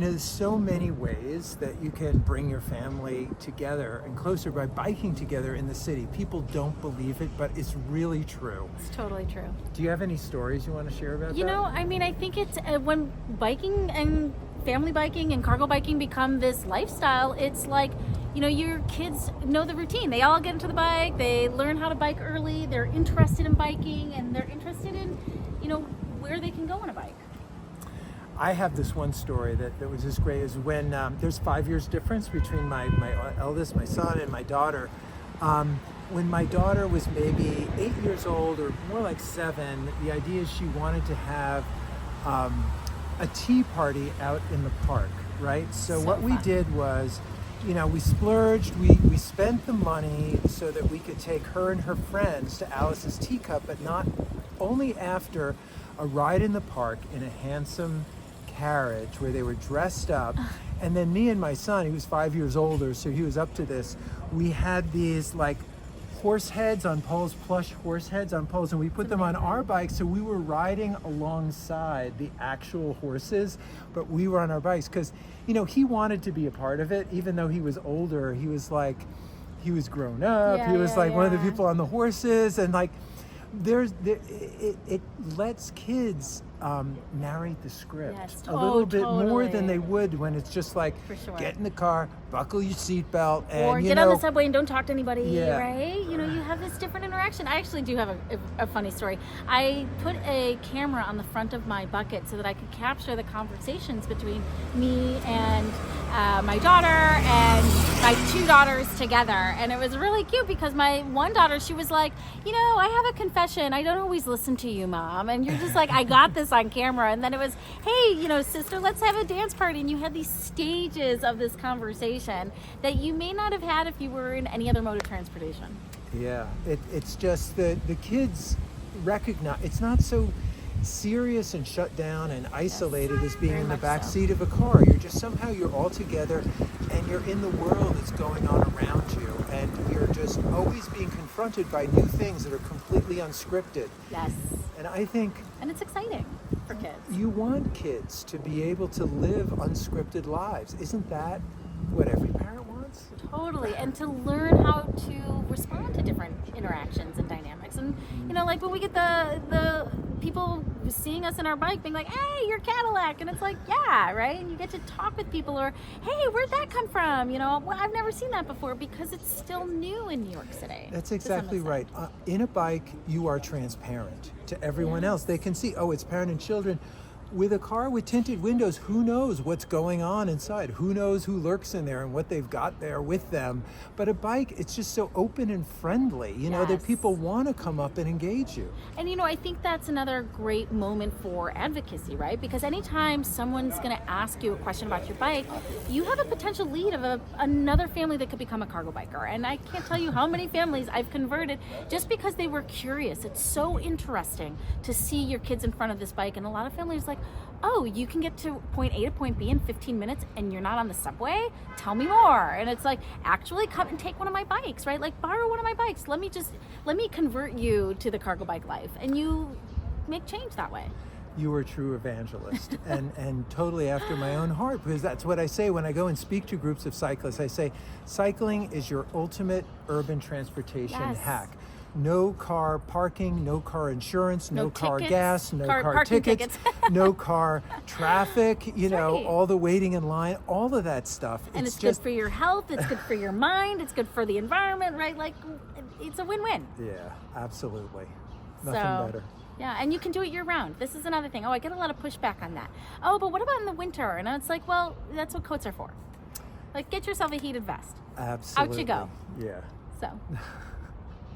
There's so many ways that you can bring your family together and closer by biking together in the city. People don't believe it, but it's really true. It's totally true. Do you have any stories you want to share about that? You know, I mean, I think it's when biking and family biking and cargo biking become this lifestyle, it's like, you know, your kids know the routine. They all get into the bike, they learn how to bike early, they're interested in biking, and they're interested in, you know, where they can go on a bike. I have this one story that was just great. Is when there's 5 years difference between my eldest, my son, and my daughter. When my daughter was maybe 8 years old, or more like 7, the idea is she wanted to have a tea party out in the park, right? So what we did was, you know, we splurged, we spent the money so that we could take her and her friends to Alice's Teacup, but not only after a ride in the park in a handsome carriage where they were dressed up, and then me and my son, he was 5 years older, so he was up to this. We had these like horse heads on poles, plush horse heads on poles, and we put them on our bikes, so we were riding alongside the actual horses, but we were on our bikes because, you know, he wanted to be a part of it. Even though he was older, he was like, he was grown up, he was like one of the people on the horses, and like it lets kids narrate the script a little bit more than they would when it's just like, get in the car, buckle your seatbelt, and or get on the subway and don't talk to anybody, right? You know, you have this different interaction. I actually do have a funny story. I put a camera on the front of my bucket so that I could capture the conversations between me and my daughter and my 2 daughters together, and it was really cute because my one daughter, she was like, you know, I have a confession, I don't always listen to you, Mom. And you're just like, I got this on camera. And then it was, hey, you know, sister, let's have a dance party. And you had these stages of this conversation that you may not have had if you were in any other mode of transportation. Yeah, it's just the kids recognize it's not so serious and shut down and isolated as being in the back seat of a car. You're just somehow, you're all together and you're in the world that's going on around you, and you're just always being confronted by new things that are completely unscripted. Yes. And I think, and it's exciting for kids. You want kids to be able to live unscripted lives. Isn't that what every parent wants? Totally. And to learn how to respond to different interactions and dynamics. And, you know, like when we get the people seeing us in our bike being like, hey, you're Cadillac. And it's like, yeah, right? And you get to talk with people, or, hey, where'd that come from? You know, well, I've never seen that before, because it's still new in New York City. That's exactly right. In a bike, you are transparent to everyone else. They can see, oh, it's parent and children. With a car with tinted windows, who knows what's going on inside? Who knows who lurks in there and what they've got there with them? But a bike, it's just so open and friendly, you know, that people want to come up and engage you. And, you know, I think that's another great moment for advocacy, right? Because anytime someone's going to ask you a question about your bike, you have a potential lead of another family that could become a cargo biker. And I can't tell you how many families I've converted just because they were curious. It's so interesting to see your kids in front of this bike. And a lot of families like, oh, you can get to point A to point B in 15 minutes and you're not on the subway? Tell me more. And it's like, actually come and take one of my bikes, right? Like, borrow one of my bikes. Let me convert you to the cargo bike life. And you make change that way. You are a true evangelist and totally after my own heart, because that's what I say when I go and speak to groups of cyclists. I say, cycling is your ultimate urban transportation hack. No car parking, no car insurance, no car gas, no car tickets, no car traffic, you know, all the waiting in line, all of that stuff. And it's good for your health, it's good for your mind, it's good for the environment, right? Like, it's a win-win. Yeah, absolutely. Nothing better. Yeah, and you can do it year round. This is another thing. Oh, I get a lot of pushback on that. Oh, but what about in the winter? And it's like, well, that's what coats are for. Like, get yourself a heated vest. Absolutely. Out you go. Yeah. So...